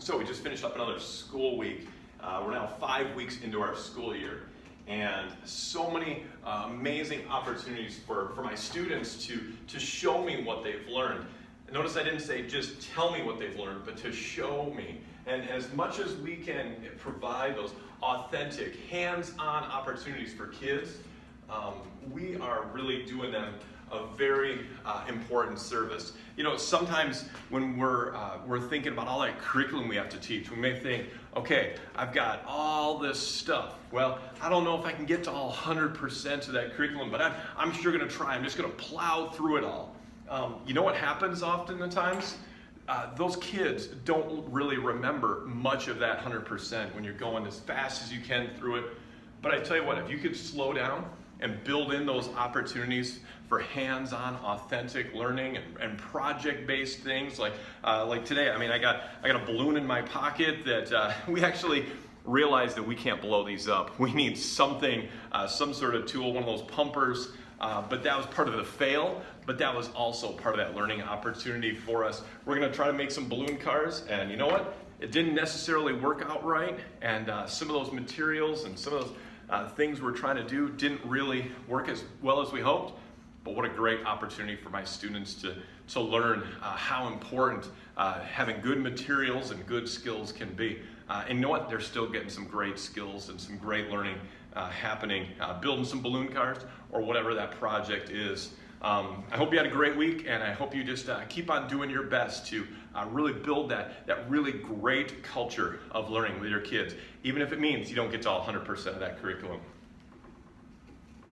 So we just finished up another school week. We're now 5 weeks into our school year, and so many amazing opportunities for my students to show me what they've learned. Notice I didn't say just tell me what they've learned, but to show me. And as much as we can provide those authentic, hands-on opportunities for kids, we are really doing them a very important service. You know, sometimes when we're thinking about all that curriculum we have to teach, we may think, okay, I've got all this stuff. Well, I don't know if I can get to all 100% of that curriculum, but I'm sure going to try. I'm just going to plow through it all. You know what happens oftentimes? Those kids don't really remember much of that 100% when you're going as fast as you can through it. But I tell you what, if you could slow down and build in those opportunities for hands-on, authentic learning and project-based things like today. I mean, I got a balloon in my pocket that we actually realized that we can't blow these up. We need something, some sort of tool, one of those pumpers. But that was part of the fail, but that was also part of that learning opportunity for us. We're gonna try to make some balloon cars, and you know what? It didn't necessarily work out right, and some of those materials and some of those things we're trying to do didn't really work as well as we hoped. But what a great opportunity for my students to learn how important having good materials and good skills can be. And you know what? They're still getting some great skills and some great learning happening, building some balloon cars or whatever that project is. I hope you had a great week, and I hope you just keep on doing your best to really build that really great culture of learning with your kids, even if it means you don't get to all 100% of that curriculum.